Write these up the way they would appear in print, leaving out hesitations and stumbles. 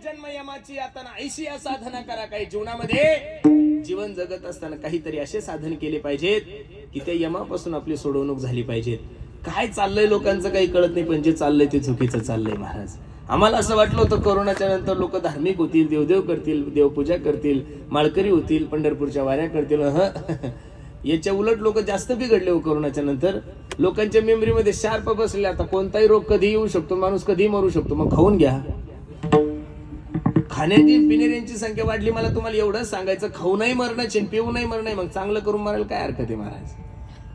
जन्म यमाची आता ऐशी या साधना करा. काही जीवनामध्ये जीवन जगत असताना काहीतरी असे साधन केले पाहिजेत की त्या यमापासून आपली सोडवणूक झाली पाहिजेत. काय चाललंय लोकांचं काही कळत नाही, पण जे चाललंय ते चुकीचं चाललंय महाराज. आम्हाला असं वाटलं होतं कोरोनाच्या नंतर लोक धार्मिक होतील, देवदेव करतील, देवपूजा करतील, माळकरी होतील, पंढरपूरच्या वाऱ्या करतील. याच्या उलट लोक जास्त बिघडले हो कोरोनाच्या नंतर. लोकांच्या मेमरीमध्ये शार्प बसले. आता कोणताही रोग कधी येऊ शकतो, माणूस कधी मरू शकतो. मग खाऊन घ्या. खाण्याची पिण्याची संख्या वाढली. मला तुम्हाला एवढंच सांगायचं, खाऊनही मरण्याचे पिऊनही मरणं, मग चांगलं करून मारायला काय हरकत आहे महाराज.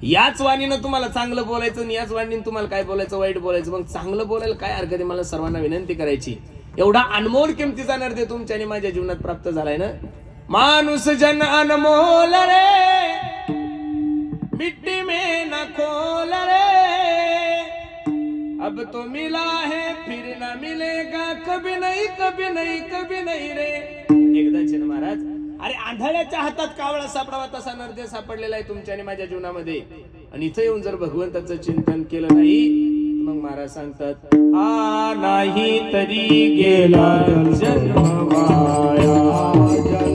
याच वाणीनं तुम्हाला चांगलं बोलायचं आणि याच वाणीनं तुम्हाला काय बोलायचं, वाईट बोलायचं. मग चांगलं बोलायला काय हरकत आहे. मला सर्वांना विनंती करायची, एवढा अनमोल किमतीचा नर्दे तुमच्या आणि माझ्या जीवनात प्राप्त झालाय ना. माणूस जन अनमोल रे, मिट्टी में न खोल रे, अब तो मिला है फिर न मिलेगा, कभी नहीं कभी नहीं कभी नहीं रे. एकदाच ना महाराज. अरे आंधळ्याच्या हातात कावळा सापडावा तसा नर्दे सापडलेला आहे तुमच्या आणि माझ्या जीवनामध्ये. आणि इथं येऊन जर भगवंताचं चिंतन केलं नाही, मग महाराज सांगतात, आ नाही तरी गेला जन्म वाया.